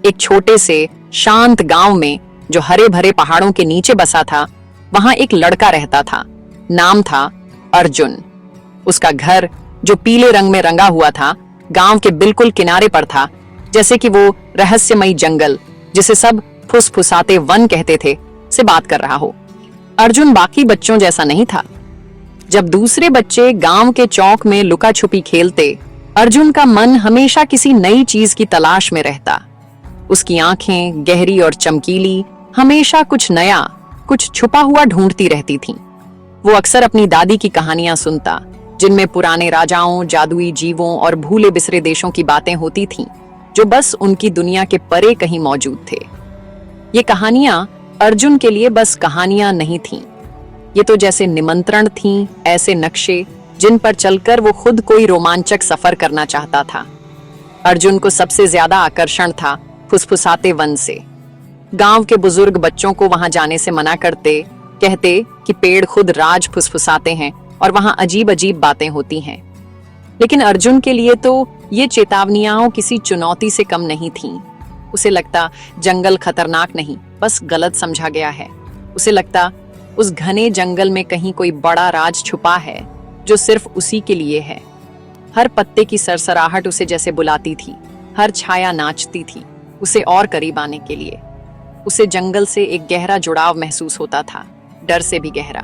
एक छोटे से शांत गांव में जो हरे भरे पहाड़ों के नीचे बसा था, वहां एक लड़का रहता था। नाम था अर्जुन। उसका घर जो पीले रंग में रंगा हुआ था, गांव के बिल्कुल किनारे पर था, जैसे कि वो रहस्यमयी जंगल, जिसे सब फुसफुसाते वन कहते थे, से बात कर रहा हो। अर्जुन बाकी बच्चों जैसा नहीं था। जब दूसरे बच्चे गांव के चौक में लुका छुपी खेलते, अर्जुन का मन हमेशा किसी नई चीज की तलाश में रहता। उसकी आंखें गहरी और चमकीली, हमेशा कुछ नया, कुछ छुपा हुआ ढूंढती रहती थीं। वो अक्सर अपनी दादी की कहानियां सुनता, जिनमें पुराने राजाओं, जादुई जीवों और भूले बिसरे देशों की बातें होती थीं, जो बस उनकी दुनिया के परे कहीं मौजूद थे। ये कहानियां अर्जुन के लिए बस कहानियां नहीं थीं। ये तो जैसे निमंत्रण थीं, ऐसे नक्शे जिन पर चलकर वो खुद कोई रोमांचक सफर करना चाहता था। अर्जुन को सबसे ज्यादा आकर्षण था फुसफुसाते वन से। गांव के बुजुर्ग बच्चों को वहां जाने से मना करते, कहते कि पेड़ खुद राज फुसफुसाते हैं और वहां अजीब अजीब बातें होती हैं। लेकिन अर्जुन के लिए तो ये चेतावनियां किसी चुनौती से कम नहीं थीं। उसे लगता जंगल खतरनाक नहीं, बस गलत समझा गया है। उसे लगता उस घने जंगल में कहीं कोई बड़ा राज छुपा है, जो सिर्फ उसी के लिए है। हर पत्ते की सरसराहट उसे जैसे बुलाती थी, हर छाया नाचती थी उसे और करीब आने के लिए। उसे जंगल से एक गहरा जुड़ाव महसूस होता था, डर से भी गहरा।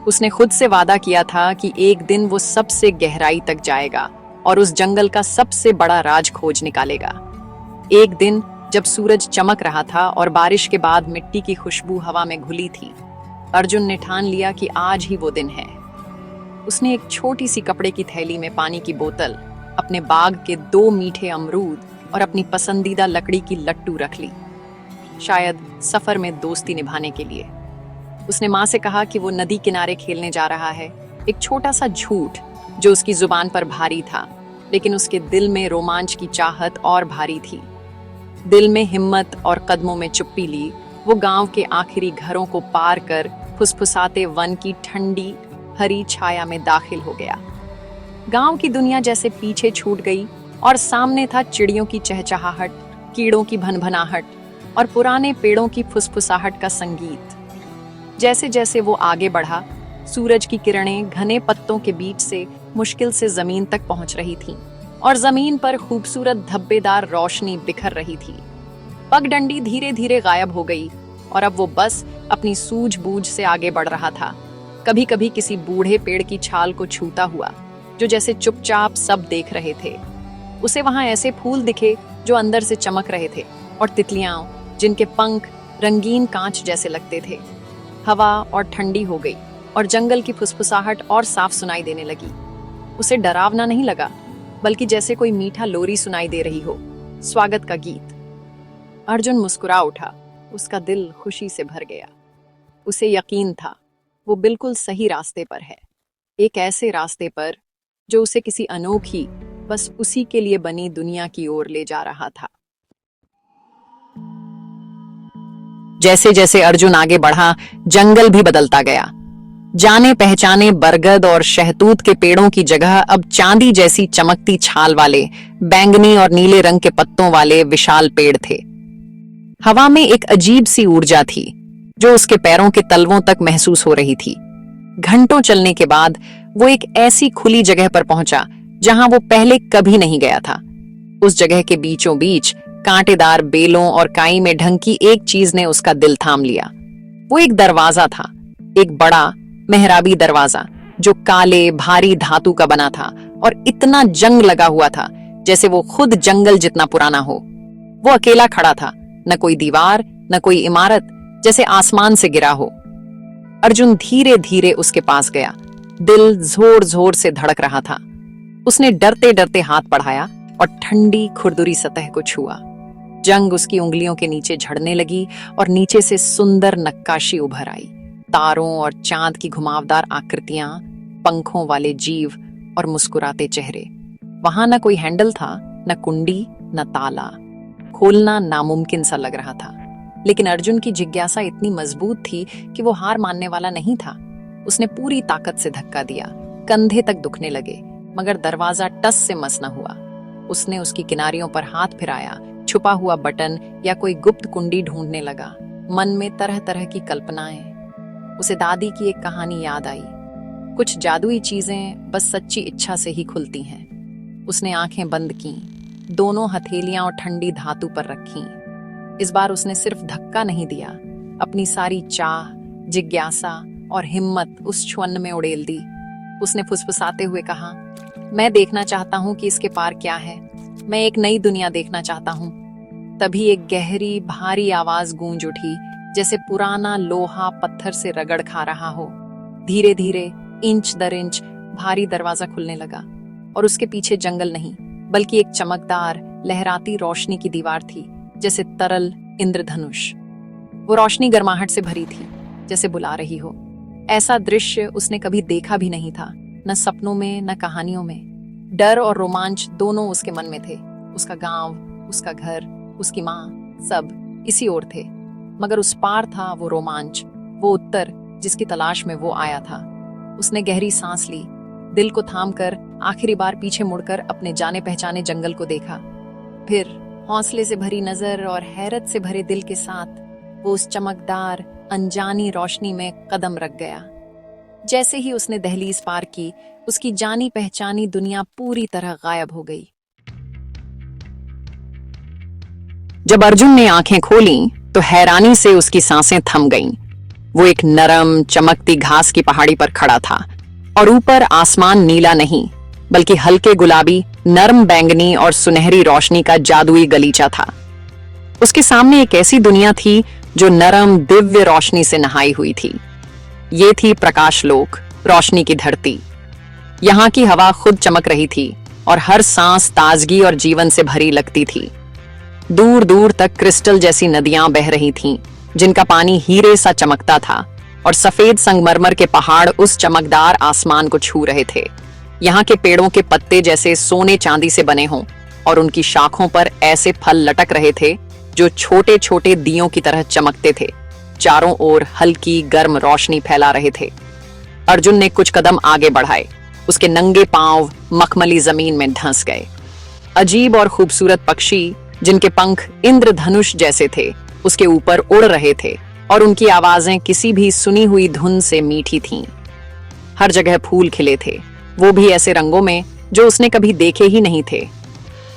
उसने खुद से वादा किया था कि एक दिन वो सबसे गहराई तक जाएगा और उस जंगल का सबसे बड़ा राज खोज निकालेगा। एक दिन जब सूरज चमक रहा था और बारिश के बाद मिट्टी की खुशबू हवा में घुली थी, अर्जुन ने ठान लिया कि आज ही वो दिन है। उसने एक छोटी सी कपड़े की थैली में पानी की बोतल, अपने बाग के 2 मीठे अमरूद और अपनी पसंदीदा लकड़ी की लट्टू रख ली, शायद सफर में दोस्ती निभाने के लिए। उसने माँ से कहा कि वो नदी किनारे खेलने जा रहा है, एक छोटा सा झूठ जो उसकी जुबान पर भारी था, लेकिन उसके दिल में रोमांच की चाहत और भारी थी। दिल में हिम्मत और कदमों में चुप्पी ली, वो गांव के आखिरी घरों को पार कर फुसफुसाते वन की ठंडी हरी छाया में दाखिल हो गया। गांव की दुनिया जैसे पीछे छूट गई और सामने था चिड़ियों की चहचहाहट, कीड़ों की भनभनाहट और पुराने पेड़ों की फुसफुसाहट का संगीत। जैसे जैसे वो आगे बढ़ा, सूरज की किरणें घने पत्तों के बीच से मुश्किल से जमीन तक पहुंच रही थीं और जमीन पर खूबसूरत धब्बेदार रोशनी बिखर रही थी। पगडंडी धीरे धीरे गायब हो गई और अब वो बस अपनी सूझबूझ से आगे बढ़ रहा था, कभी कभी किसी बूढ़े पेड़ की छाल को छूता हुआ, जो जैसे चुपचाप सब देख रहे थे। उसे वहां ऐसे फूल दिखे जो अंदर से चमक रहे थे, और तितलियां जिनके पंख रंगीन कांच जैसे लगते थे। हवा और ठंडी हो गई और जंगल की फुसफुसाहट और साफ सुनाई देने लगी। उसे डरावना नहीं लगा, बल्कि जैसे कोई मीठा लोरी सुनाई दे रही हो, स्वागत का गीत। अर्जुन मुस्कुरा उठा, उसका दिल खुशी से भर गया। उसे यकीन था वो बिल्कुल सही रास्ते पर है, एक ऐसे रास्ते पर जो उसे किसी अनोखी, बस उसी के लिए बनी दुनिया की ओर ले जा रहा था। जैसे जैसे अर्जुन आगे बढ़ा, जंगल भी बदलता गया। जाने पहचाने बरगद और शहतूत के पेड़ों की जगह अब चांदी जैसी चमकती छाल वाले, बैंगनी और नीले रंग के पत्तों वाले विशाल पेड़ थे। हवा में एक अजीब सी ऊर्जा थी जो उसके पैरों के तलवों तक महसूस हो रही थी। घंटों चलने के बाद वो एक ऐसी खुली जगह पर पहुंचा जहां वो पहले कभी नहीं गया था। उस जगह के बीचों बीच कांटेदार बेलों और काई में ढंकी एक चीज ने उसका दिल थाम लिया। वो एक दरवाजा था, एक बड़ा मेहराबी दरवाजा जो काले भारी धातु का बना था और इतना जंग लगा हुआ था जैसे वो खुद जंगल जितना पुराना हो। वो अकेला खड़ा था, न कोई दीवार न कोई इमारत, जैसे आसमान से गिरा हो। अर्जुन धीरे धीरे उसके पास गया, दिल जोर जोर से धड़क रहा था। उसने डरते डरते हाथ बढ़ाया और ठंडी खुरदुरी सतह को छुआ। जंग उसकी उंगलियों के नीचे झड़ने लगी और नीचे से सुंदर नक्काशी उभर आई। तारों और चांद की घुमावदार आकृतियां, पंखों वाले जीव और मुस्कुराते चेहरे। वहां न कोई हैंडल था, न कुंडी, न ताला। खोलना नामुमकिन सा लग रहा था, लेकिन अर्जुन की जिज्ञासा इतनी मजबूत थी कि वो हार मानने वाला नहीं था। उसने पूरी ताकत से धक्का दिया, कंधे तक दुखने लगे, मगर दरवाजा टस से मस न हुआ। उसने उसकी किनारियों पर हाथ फिराया, छुपा हुआ बटन या कोई गुप्त कुंडी ढूंढने लगा। मन में तरह तरह की कल्पनाएं। उसे दादी की एक कहानी याद आई, कुछ जादुई चीजें बस सच्ची इच्छा से ही खुलती हैं। उसने आंखें बंद की, दोनों हथेलियां और ठंडी धातु पर रखी। इस बार उसने सिर्फ धक्का नहीं दिया, अपनी सारी चाह, जिज्ञासा और हिम्मत उस छुअन्न में उड़ेल दी। उसने फुसफुसाते हुए कहा, मैं देखना चाहता हूं कि इसके पार क्या है। मैं एक नई दुनिया देखना चाहता हूं। तभी एक गहरी भारी आवाज गूंज उठी, जैसे पुराना लोहा पत्थर से रगड़ खा रहा हो। धीरे धीरे, इंच दर इंच भारी दरवाजा खुलने लगा और उसके पीछे जंगल नहीं, बल्कि एक चमकदार लहराती रोशनी की दीवार थी, जैसे तरल इंद्रधनुष। वो रोशनी गर्माहट से भरी थी, जैसे बुला रही हो। ऐसा दृश्य उसने कभी देखा भी नहीं था, न सपनों में न कहानियों में। डर और रोमांच दोनों उसके मन में थे। उसका गांव, उसका घर, उसकी माँ, सब इसी ओर थे। मगर उस पार था वो रोमांच, वो उत्तर जिसकी तलाश में वो आया था। उसने गहरी सांस ली, दिल को थामकर आखिरी बार पीछे मुड़कर अपने जाने पहचाने जंगल को देखा। फिर हौसले से भरी नजर और हैरत से भरे दिल के साथ वो उस चमकदार अनजानी रोशनी में कदम रख गया। जैसे ही उसने दहलीज पार की, उसकी जानी पहचानी दुनिया पूरी तरह गायब हो गई। जब अर्जुन ने आंखें खोली तो हैरानी से उसकी सांसें थम गईं। वो एक नरम चमकती घास की पहाड़ी पर खड़ा था और ऊपर आसमान नीला नहीं, बल्कि हल्के गुलाबी, नरम बैंगनी और सुनहरी रोशनी का जादुई गलीचा था। उसके सामने एक ऐसी दुनिया थी जो नरम दिव्य रोशनी से नहाई हुई थी। ये थी प्रकाश लोक, रोशनी की धरती। यहाँ की हवा खुद चमक रही थी और हर सांस ताजगी और जीवन से भरी लगती थी। दूर दूर तक क्रिस्टल जैसी नदियां बह रही थीं, जिनका पानी हीरे सा चमकता था, और सफेद संगमरमर के पहाड़ उस चमकदार आसमान को छू रहे थे। यहाँ के पेड़ों के पत्ते जैसे सोने चांदी से बने हों, और उनकी शाखों पर ऐसे फल लटक रहे थे जो छोटे छोटे दियों की तरह चमकते थे। चारों ओर हल्की गर्म रोशनी फैला रहे थे। अर्जुन ने कुछ कदम आगे बढ़ाए। उसके नंगे पांव मखमली जमीन में धंस गए। अजीब और खूबसूरत पक्षी, जिनके पंख इंद्रधनुष जैसे थे, उसके ऊपर उड़ रहे थे, और उनकी आवाजें किसी भी सुनी हुई धुन से मीठी थीं। हर जगह फूल खिले थे, वो भी ऐसे रंगों में जो उसने कभी देखे ही नहीं थे।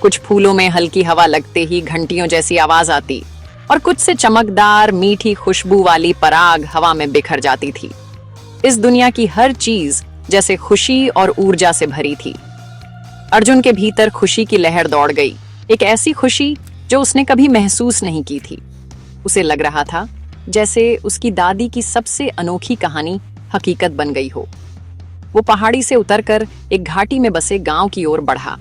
कुछ फूलों में हल्की हवा लगते ही घंटियों जैसी आवाज आती, और कुछ से चमकदार मीठी खुशबू वाली पराग हवा में बिखर जाती थी। इस दुनिया की हर चीज जैसे खुशी और ऊर्जा से भरी थी। अर्जुन के भीतर खुशी की लहर दौड़ गई, एक ऐसी खुशी जो उसने कभी महसूस नहीं की थी। उसे लग रहा था जैसे उसकी दादी की सबसे अनोखी कहानी हकीकत बन गई हो। वो पहाड़ी से उतरकर एक घाटी में बसे गांव की ओर बढ़ा।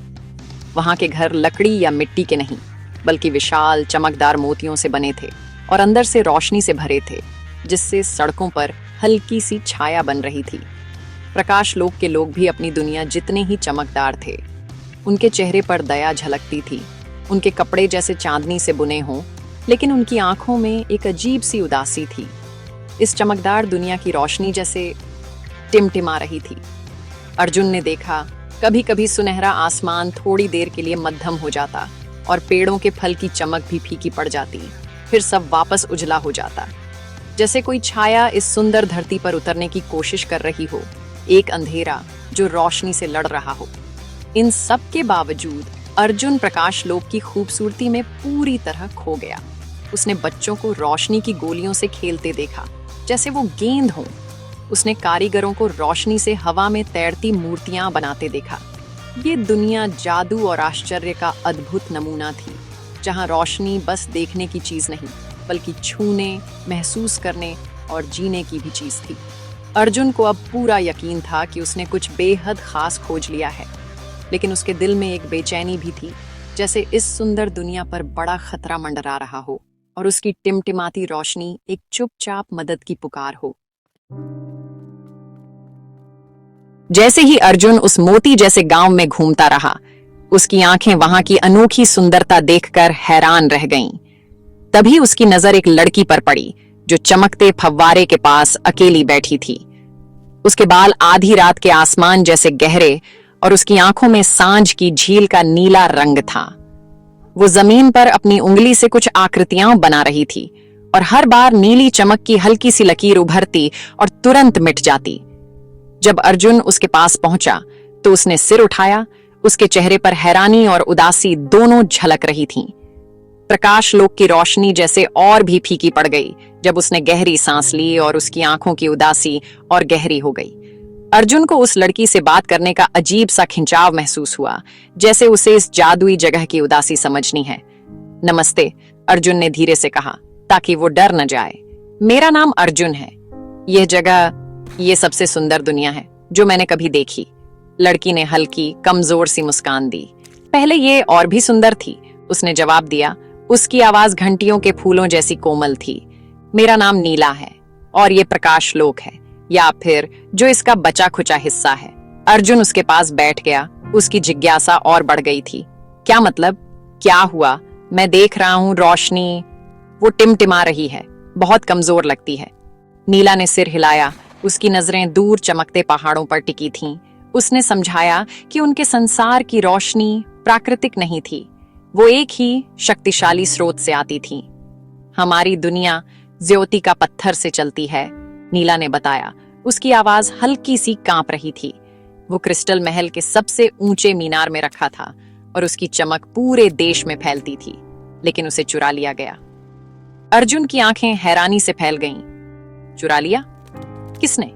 वहां के घर लकड़ी या मिट्टी के नहीं, बल्कि विशाल चमकदार मोतियों से बने थे, और अंदर से रोशनी से भरे थे, जिससे सड़कों पर हल्की सी छाया बन रही थी। प्रकाश लोक के लोग भी अपनी दुनिया जितने ही चमकदार थे। उनके चेहरे पर दया झलकती थी, उनके कपड़े जैसे चांदनी से बुने हों, लेकिन उनकी आंखों में एक अजीब सी उदासी थी। इस चमकदार दुनिया की रोशनी जैसे टिमटिमा रही थी। अर्जुन ने देखा, कभी कभी सुनहरा आसमान थोड़ी देर के लिए मध्यम हो जाता और पेड़ों के फल की चमक भी फीकी पड़ जाती, फिर सब वापस उजला हो जाता, जैसे कोई छाया इस सुंदर धरती पर उतरने की कोशिश कर रही हो, एक अंधेरा जो रोशनी से लड़ रहा हो। इन सब के बावजूद अर्जुन प्रकाश लोक की खूबसूरती में पूरी तरह खो गया। उसने बच्चों को रोशनी की गोलियों से खेलते देखा, जैसे वो गेंद हों। उसने कारीगरों को रोशनी से हवा में तैरती मूर्तियां बनाते देखा। ये दुनिया जादू और आश्चर्य का अद्भुत नमूना थी, जहां रोशनी बस देखने की चीज नहीं, बल्कि छूने, महसूस करने और जीने की भी चीज थी। अर्जुन को अब पूरा यकीन था कि उसने कुछ बेहद खास खोज लिया है, लेकिन उसके दिल में एक बेचैनी भी थी, जैसे इस सुंदर दुनिया पर बड़ा खतरा मंडरा रहा हो और उसकी टिमटिमाती रोशनी एक चुपचाप मदद की पुकार हो। जैसे ही अर्जुन उस मोती जैसे गांव में घूमता रहा, उसकी आंखें वहां की अनोखी सुंदरता देखकर हैरान रह गईं। तभी उसकी नजर एक लड़की पर पड़ी जो चमकते फव्वारे के पास अकेली बैठी थी। उसके बाल आधी रात के आसमान जैसे गहरे और उसकी आंखों में सांझ की झील का नीला रंग था। वो जमीन पर अपनी उंगली से कुछ आकृतियां बना रही थी और हर बार नीली चमक की हल्की सी लकीर उभरती और तुरंत मिट जाती। जब अर्जुन उसके पास पहुंचा तो उसने सिर उठाया। उसके चेहरे पर हैरानी और उदासी दोनों झलक रही थीं। प्रकाश लोक की रोशनी जैसे और भी फीकी पड़ गई जब उसने गहरी सांस ली और उसकी आंखों की उदासी और गहरी हो गई। अर्जुन को उस लड़की से बात करने का अजीब सा खिंचाव महसूस हुआ, जैसे उसे इस जादुई जगह की उदासी समझनी है। नमस्ते, अर्जुन ने धीरे से कहा ताकि वो डर न जाए। मेरा नाम अर्जुन है। यह जगह, ये सबसे सुंदर दुनिया है जो मैंने कभी देखी। लड़की ने हल्की कमजोर सी मुस्कान दी। पहले ये और भी सुंदर थी, उसने जवाब दिया। उसकी आवाज घंटियों के फूलों जैसी कोमल थी। मेरा नाम नीला है और ये प्रकाश लोक है, या फिर जो इसका बचा खुचा हिस्सा है। अर्जुन उसके पास बैठ गया। उसकी जिज्ञासा और बढ़ गई थी। क्या मतलब? क्या हुआ? मैं देख रहा हूं रोशनी, वो टिमटिमा रही है, बहुत कमजोर लगती है। नीला ने सिर हिलाया। उसकी नजरें दूर चमकते पहाड़ों पर टिकी थीं। उसने समझाया कि उनके संसार की रोशनी प्राकृतिक नहीं थी, वो एक ही शक्तिशाली स्रोत से आती थी। हमारी दुनिया ज्योति का पत्थर से चलती है, नीला ने बताया। उसकी आवाज हल्की सी कांप रही थी। वो क्रिस्टल महल के सबसे ऊंचे मीनार में रखा था और उसकी चमक पूरे देश में फैलती थी, लेकिन उसे चुरा लिया गया। अर्जुन की आंखें हैरानी से फैल गईं। चुरा लिया? किसने?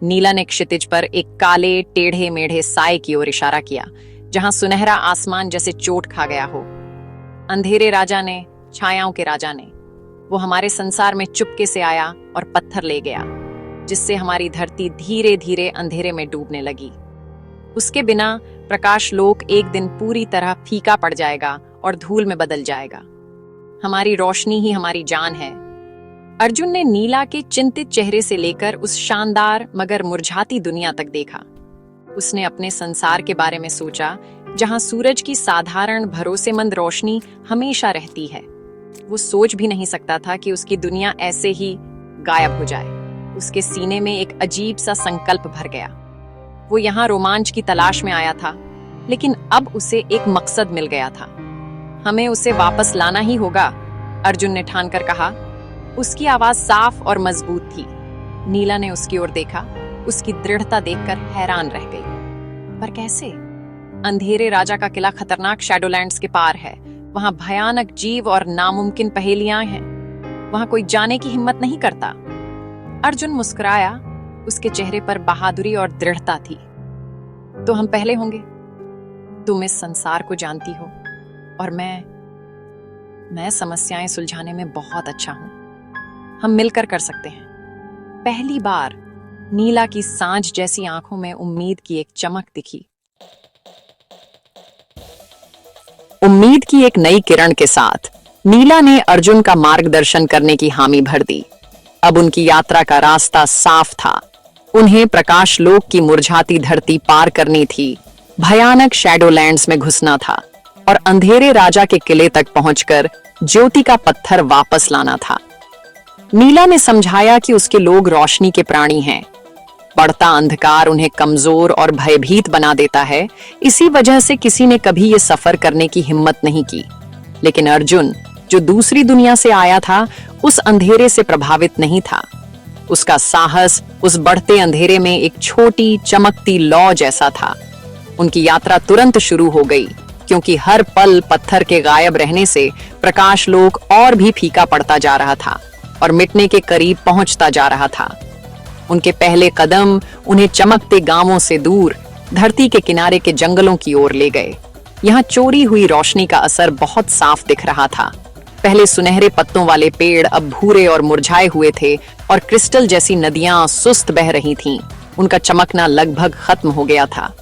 नीला ने क्षितिज पर एक काले टेढ़े मेढ़े साए की ओर इशारा किया, जहां सुनहरा आसमान जैसे चोट खा गया हो। अंधेरे राजा ने, छायाओं के राजा ने। वो हमारे संसार में चुपके से आया और पत्थर ले गया, जिससे हमारी धरती धीरे धीरे अंधेरे में डूबने लगी। उसके बिना प्रकाश लोक एक दिन पूरी तरह फीका पड़ जाएगा और धूल में बदल जाएगा। हमारी रोशनी ही हमारी जान है। अर्जुन ने नीला के चिंतित चेहरे से लेकर उस शानदार मगर मुरझाती दुनिया तक देखा। उसने अपने संसार के बारे में सोचा, जहां सूरज की साधारण भरोसेमंद रोशनी हमेशा रहती है। वो सोच भी नहीं सकता था कि उसकी दुनिया ऐसे ही गायब हो जाए। उसके सीने में एक अजीब सा संकल्प भर गया। वो यहाँ रोमांच की तलाश में आया था, लेकिन अब उसे एक मकसद मिल गया था। हमें उसे वापस लाना ही होगा, अर्जुन ने ठानकर कहा। उसकी आवाज साफ और मजबूत थी। नीला ने उसकी ओर देखा। उसकी दृढ़ता देखकर हैरान रह गई। पर कैसे? अंधेरे राजा का किला खतरनाक शैडोलैंड्स के पार है। वहां भयानक जीव और नामुमकिन पहेलियां हैं। वहां कोई जाने की हिम्मत नहीं करता। अर्जुन मुस्कुराया। उसके चेहरे पर बहादुरी और दृढ़ता थी। तो हम पहले होंगे। तुम इस संसार को जानती हो और मैं समस्याएं सुलझाने में बहुत अच्छा हूं। हम मिलकर कर सकते हैं। पहली बार नीला की सांझ जैसी आंखों में उम्मीद की एक चमक दिखी। उम्मीद की एक नई किरण के साथ नीला ने अर्जुन का मार्गदर्शन करने की हामी भर दी। अब उनकी यात्रा का रास्ता साफ था। उन्हें प्रकाश लोक की मुरझाती धरती पार करनी थी, भयानक शैडोलैंड्स में घुसना था और अंधेरे राजा के किले तक पहुंचकर ज्योति का पत्थर वापस लाना था। नीला ने समझाया कि उसके लोग रोशनी के प्राणी हैं। बढ़ता अंधकार उन्हें कमजोर और भयभीत बना देता है। इसी वजह से किसी ने कभी ये सफर करने की हिम्मत नहीं की। लेकिन अर्जुन, जो दूसरी दुनिया से आया था, उस अंधेरे से प्रभावित नहीं था। उसका साहस उस बढ़ते अंधेरे में एक छोटी चमकती लौ जैसा था। उनकी यात्रा तुरंत शुरू हो गई, क्योंकि हर पल पत्थर के गायब रहने से प्रकाश लोक और भी फीका पड़ता जा रहा था और मिटने के करीब पहुंचता जा रहा था। उनके पहले कदम उन्हें चमकते गांवों से दूर धरती के किनारे के जंगलों की ओर ले गए। यहाँ चोरी हुई रोशनी का असर बहुत साफ दिख रहा था। पहले सुनहरे पत्तों वाले पेड़ अब भूरे और मुरझाए हुए थे और क्रिस्टल जैसी नदियां सुस्त बह रही थीं। उनका चमकना लगभग खत्म हो गया था।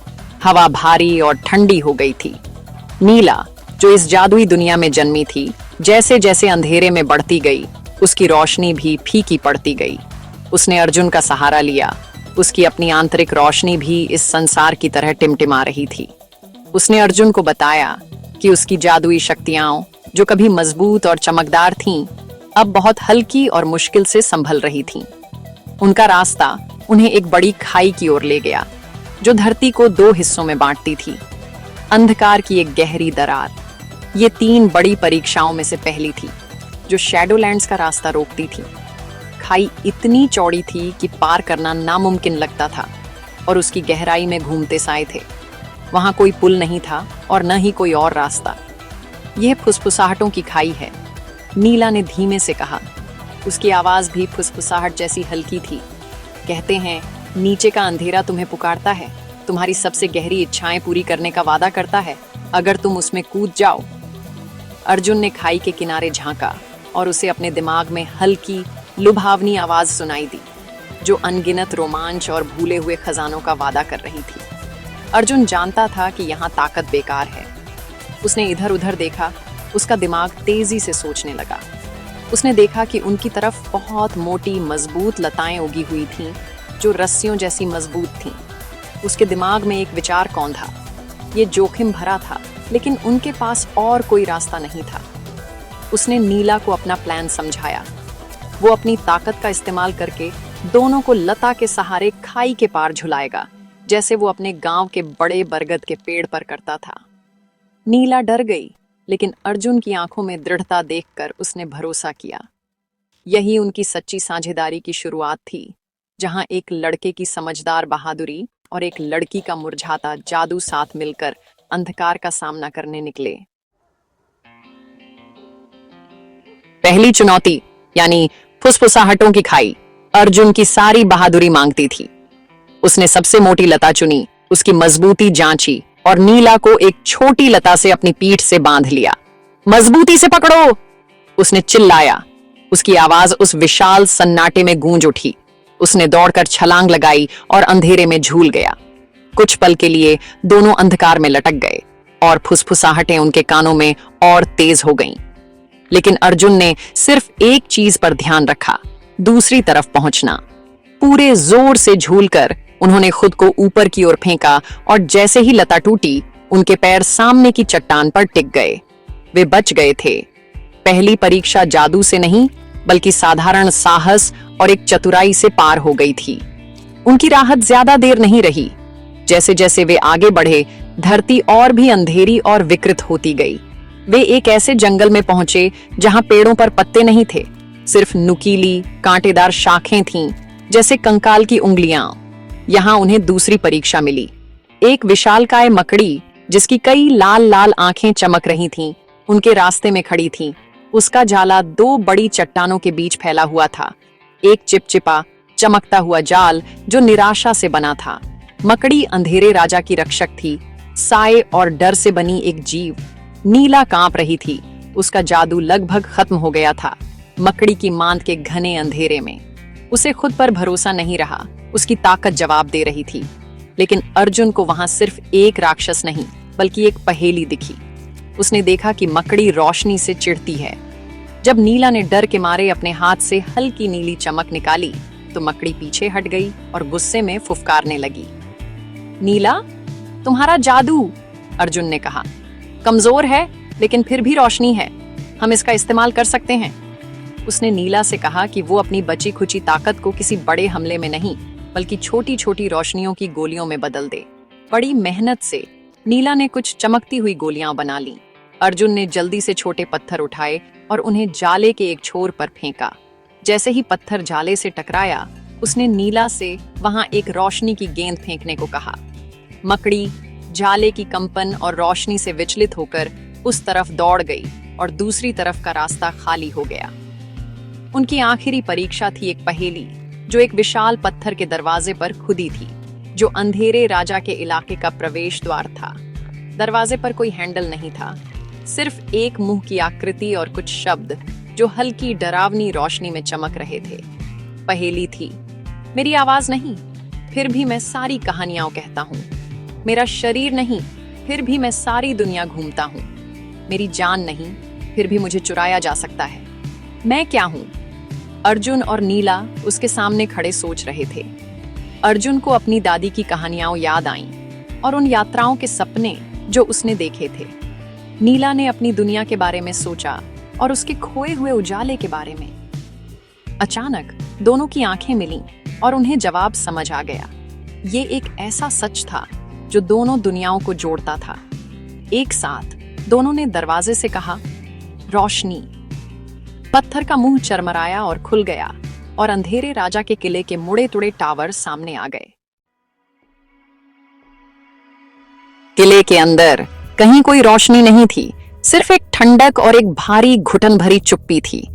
हवा भारी और ठंडी हो गई थी। नीला, जो इस जादुई दुनिया में जन्मी थी, जैसे जैसे अंधेरे में बढ़ती गई, उसकी रोशनी भी फीकी पड़ती गई। उसने अर्जुन का सहारा लिया। उसकी अपनी आंतरिक रोशनी भी इस संसार की तरह टिमटिमा रही थी। उसने अर्जुन को बताया कि उसकी जादुई शक्तियां, जो कभी मजबूत और चमकदार थीं, अब बहुत हल्की और मुश्किल से संभल रही थीं। उनका रास्ता उन्हें एक बड़ी खाई की ओर ले गया, जो धरती को दो हिस्सों में बांटती थी। अंधकार की एक गहरी दरार ये 3 बड़ी परीक्षाओं में से पहली थी जो शैडोलैंड्स का रास्ता रोकती थी। खाई इतनी चौड़ी थी कि पार करना नामुमकिन लगता था और उसकी गहराई में घूमते साए थे। वहां कोई पुल नहीं था और न ही कोई और रास्ता। यह फुसफुसाहटों की खाई है, नीला ने धीमे से कहा। उसकी आवाज भी फुसफुसाहट जैसी हल्की थी। कहते हैं नीचे का अंधेरा तुम्हें पुकारता है, तुम्हारी सबसे गहरी इच्छाएं पूरी करने का वादा करता है अगर तुम उसमें कूद जाओ। अर्जुन ने खाई के किनारे झांका और उसे अपने दिमाग में हल्की लुभावनी आवाज सुनाई दी जो अनगिनत रोमांच और भूले हुए खजानों का वादा कर रही थी। अर्जुन जानता था कि यहाँ ताकत बेकार है। उसने इधर उधर देखा, उसका दिमाग तेजी से सोचने लगा। उसने देखा कि उनकी तरफ बहुत मोटी मजबूत लताएं उगी हुई थीं जो रस्सियों जैसी मजबूत थीं। उसके दिमाग में एक विचार कौंधा। ये जोखिम भरा था, लेकिन उनके पास और कोई रास्ता नहीं था। उसने नीला को अपना प्लान समझाया। वो अपनी ताकत का इस्तेमाल करके दोनों को लता के सहारे खाई के पार झुलाएगा, जैसे वो अपने गांव के बड़े बरगद के पेड़ पर करता था। नीला डर गई, लेकिन अर्जुन की आंखों में दृढ़ता देखकर उसने भरोसा किया। यही उनकी सच्ची साझेदारी की शुरुआत थी, जहां एक लड़के की समझदार बहादुरी और एक लड़की का मुरझाता जादू साथ मिलकर अंधकार का सामना करने निकले। पहली चुनौती यानी फुसफुसाहटों की खाई अर्जुन की सारी बहादुरी मांगती थी। उसने सबसे मोटी लता चुनी, उसकी मजबूती जांची और नीला को एक छोटी लता से अपनी पीठ से बांध लिया। मजबूती से पकड़ो, उसने चिल्लाया। उसकी आवाज उस विशाल सन्नाटे में गूंज उठी। उसने दौड़कर छलांग लगाई और अंधेरे में झूल गया। कुछ पल के लिए दोनों अंधकार में लटक गए और फुसफुसाहटें उनके कानों में और तेज हो गईं। लेकिन अर्जुन ने सिर्फ एक चीज पर ध्यान रखा, दूसरी तरफ पहुंचना। पूरे जोर से झूलकर उन्होंने खुद को ऊपर की ओर फेंका और जैसे ही लता टूटी, उनके पैर सामने की चट्टान पर टिक गए। वे बच गए थे। पहली परीक्षा जादू से नहीं, बल्कि साधारण साहस और एक चतुराई से पार हो गई थी। उनकी राहत ज्यादा देर नहीं रही। जैसे जैसे वे आगे बढ़े, धरती और भी अंधेरी और विकृत होती गई। वे एक ऐसे जंगल में पहुंचे जहां पेड़ों पर पत्ते नहीं थे, सिर्फ नुकीली कांटेदार शाखें थीं, जैसे कंकाल की उंगलियां। यहाँ उन्हें दूसरी परीक्षा मिली। एक विशालकाय मकड़ी जिसकी कई लाल लाल आंखें चमक रही थीं, उनके रास्ते में खड़ी थी। उसका जाला 2 बड़ी चट्टानों के बीच फैला हुआ था, एक चिपचिपा चमकता हुआ जाल जो निराशा से बना था। मकड़ी अंधेरे राजा की रक्षक थी, साए और डर से बनी एक जीव। नीला कांप रही थी, उसका जादू लगभग खत्म हो गया था। मकड़ी की मांद के घने अंधेरे में उसे खुद पर भरोसा नहीं रहा, उसकी ताकत जवाब दे रही थी। लेकिन अर्जुन को वहां सिर्फ एक राक्षस नहीं, बल्कि एक पहेली दिखी। उसने देखा कि मकड़ी रोशनी से चिढ़ती है। जब नीला ने डर के मारे अपने हाथ से हल्की नीली चमक निकाली, तो मकड़ी पीछे हट गई और गुस्से में फुफकारने लगी। नीला, तुम्हारा जादू, अर्जुन ने कहा, कमजोर है, लेकिन फिर भी रोशनी है। हम इसका इस्तेमाल कर सकते हैं। उसने नीला से कहा कि वो अपनी बची खुची ताकत को किसी बड़े हमले में नहीं, बल्कि छोटी छोटी रोशनियों की गोलियों में बदल दे। बड़ी मेहनत से नीला ने कुछ चमकती हुई गोलियां बना लीं। अर्जुन ने जल्दी से छोटे पत्थर उठाए और उन्हें जाले के एक छोर पर फेंका। जैसे ही पत्थर जाले से टकराया, उसने नीला से वहां एक रोशनी की गेंद फेंकने को कहा। मकड़ी जाले की कंपन और रोशनी से विचलित होकर उस तरफ दौड़ गई और दूसरी तरफ का रास्ता खाली हो गया। उनकी आखिरी परीक्षा थी एक पहेली जो एक विशाल पत्थर के दरवाजे पर खुदी थी, जो अंधेरे राजा के इलाके का प्रवेश द्वार था। दरवाजे पर कोई हैंडल नहीं था, सिर्फ एक मुंह की आकृति और कुछ शब्द जो हल्की डरावनी रोशनी में चमक रहे थे। पहेली थी, मेरी आवाज नहीं, फिर भी मैं सारी कहानियां कहता हूँ। मेरा शरीर नहीं, फिर भी मैं सारी दुनिया घूमता हूँ। मेरी जान नहीं, फिर भी मुझे चुराया जा सकता है। मैं क्या हूँ? अर्जुन और नीला उसके सामने खड़े सोच रहे थे। अर्जुन को अपनी दादी की कहानियां याद आईं और उन यात्राओं के सपने जो उसने देखे थे। नीला ने अपनी दुनिया के बारे में सोचा और उसके खोए हुए उजाले के बारे में। अचानक दोनों की आंखें मिलीं और उन्हें जवाब समझ आ गया। ये एक ऐसा सच था जो दोनों दुनियाओं को जोड़ता था। एक साथ दोनों ने दरवाजे से कहा, रोशनी। पत्थर का मुंह चरमराया और खुल गया और अंधेरे राजा के किले के मुड़े तुड़े टावर सामने आ गए। किले के अंदर कहीं कोई रोशनी नहीं थी, सिर्फ एक ठंडक और एक भारी घुटन भरी चुप्पी थी।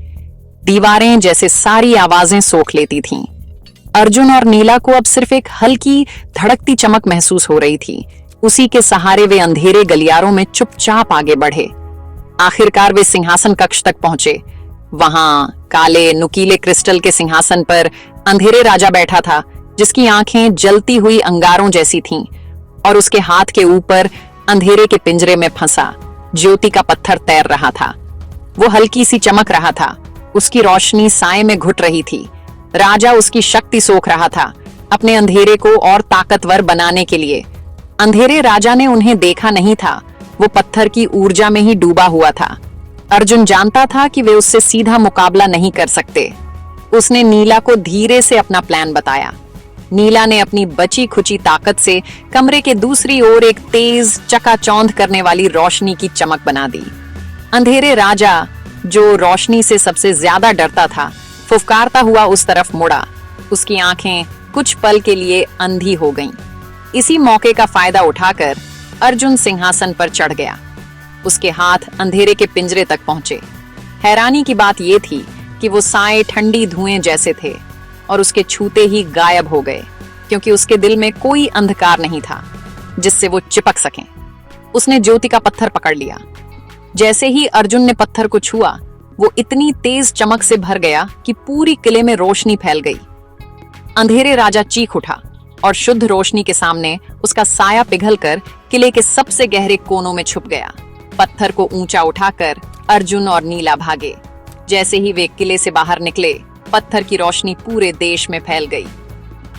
दीवारें जैसे सारी आवाजें सोख लेती थीं। अर्जुन और नीला को अब सिर्फ एक हल्की धड़कती चमक महसूस हो रही थी। उसी के सहारे वे अंधेरे गलियारों में चुपचाप आगे बढ़े। आखिरकार वे सिंहासन कक्ष तक पहुंचे। वहां काले नुकीले क्रिस्टल के सिंहासन पर अंधेरे राजा बैठा था, जिसकी आंखें जलती हुई अंगारों जैसी थीं और उसके हाथ के ऊपर अंधेरे के पिंजरे में फंसा ज्योति का पत्थर तैर रहा था। वो हल्की सी चमक रहा था, उसकी रोशनी साए में घुट रही थी। राजा उसकी शक्ति सोख रहा था, अपने अंधेरे को और ताकतवर बनाने के लिए। अंधेरे राजा ने उन्हें देखा नहीं था, वो पत्थर की ऊर्जा में ही डूबा हुआ था। अर्जुन जानता था कि वे उससे सीधा मुकाबला नहीं कर सकते। उसने नीला को धीरे से अपना प्लान बताया। नीला ने अपनी बची खुची ताकत से कमरे के दूसरी ओर एक तेज चकाचौंध करने वाली रोशनी की चमक बना दी। अंधेरे राजा, जो रोशनी से सबसे ज्यादा डरता था, फुफकारता हुआ उस तरफ मुड़ा। उसकी आंखें कुछ पल के लिए अंधी हो गईं। इसी मौके का फायदा उठाकर अर्जुन सिंहासन पर चढ़ गया। उसके हाथ अंधेरे के पिंजरे तक पहुंचे। हैरानी की बात यह थी कि वो साए ठंडी धुएं जैसे थे और उसके छूते ही गायब हो गए, क्योंकि उसके दिल में कोई अंधकार नहीं था जिससे वो चिपक सकें। उसने ज्योति का पत्थर पकड़ लिया। जैसे ही अर्जुन ने पत्थर को छुआ, वो इतनी तेज चमक से भर गया कि पूरी किले में रोशनी फैल गई। अंधेरे राजा चीख उठा और शुद्ध रोशनी के सामने उसका साया पिघलकर किले के सबसे गहरे कोनों में छुप गया। पत्थर को ऊंचा उठाकर अर्जुन और नीला भागे। जैसे ही वे किले से बाहर निकले, पत्थर की रोशनी पूरे देश में फैल गई।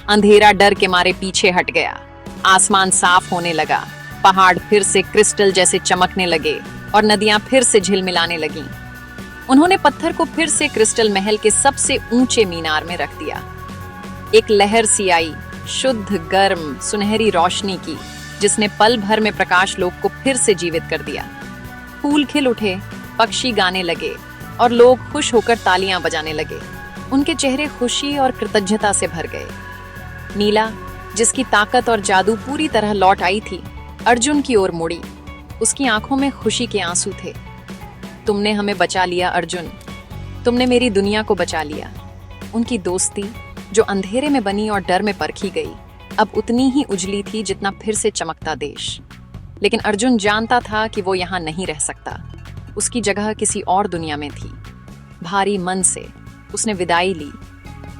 अंधेरा डर के मारे पीछे हट गया। आसमान साफ होने लगा, पहाड़ फिर से क्रिस्टल जैसे चमकने लगे और नदियां फिर से झिलमिलाने लगीं। उन्होंने पत्थर को फिर से क्रिस्टल महल के सबसे ऊंचे मीनार में रख दिया। एक लहर सी आई, शुद्ध गर्म सुनहरी रोशनी की, जिसने पल भर में प्रकाश लोक को फिर से जीवित कर दिया। फूल खिल उठे, पक्षी गाने लगे और लोग खुश होकर तालियां बजाने लगे। उनके चेहरे खुशी और कृतज्ञता से भर गए। नीला, जिसकी ताकत और जादू पूरी तरह लौट आई थी, अर्जुन की ओर मुड़ी। उसकी आंखों में खुशी के आंसू थे। तुमने हमें बचा लिया अर्जुन, तुमने मेरी दुनिया को बचा लिया। उनकी दोस्ती, जो अंधेरे में बनी और डर में परखी गई, अब उतनी ही उजली थी जितना फिर से चमकता देश। लेकिन अर्जुन जानता था कि वो यहाँ नहीं रह सकता। उसकी जगह किसी और दुनिया में थी। भारी मन से उसने विदाई ली।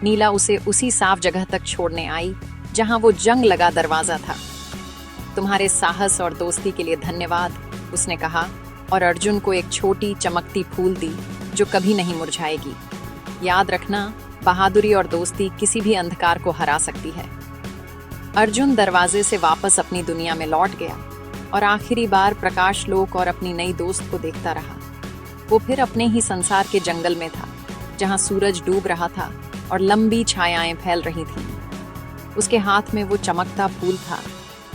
नीला उसे उसी साफ जगह तक छोड़ने आई जहां वो जंग लगा दरवाजा था। तुम्हारे साहस और दोस्ती के लिए धन्यवाद, उसने कहा और अर्जुन को एक छोटी चमकती फूल दी जो कभी नहीं मुरझाएगी। याद रखना, बहादुरी और दोस्ती किसी भी अंधकार को हरा सकती है। अर्जुन दरवाजे से वापस अपनी दुनिया में लौट गया और आखिरी बार प्रकाश लोक और अपनी नई दोस्त को देखता रहा। वो फिर अपने ही संसार के जंगल में था, जहां सूरज डूब रहा था और लंबी छायाएं फैल रही थीं। उसके हाथ में वो चमकता फूल था,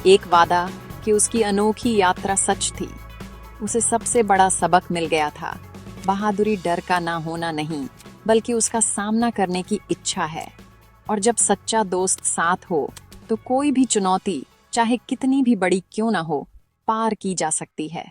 एक वादा कि उसकी अनोखी यात्रा सच थी। उसे सबसे बड़ा सबक मिल गया था। बहादुरी डर का ना होना नहीं, बल्कि उसका सामना करने की इच्छा है। और जब सच्चा दोस्त साथ हो, तो कोई भी चुनौती, चाहे कितनी भी बड़ी क्यों ना हो, पार की जा सकती है।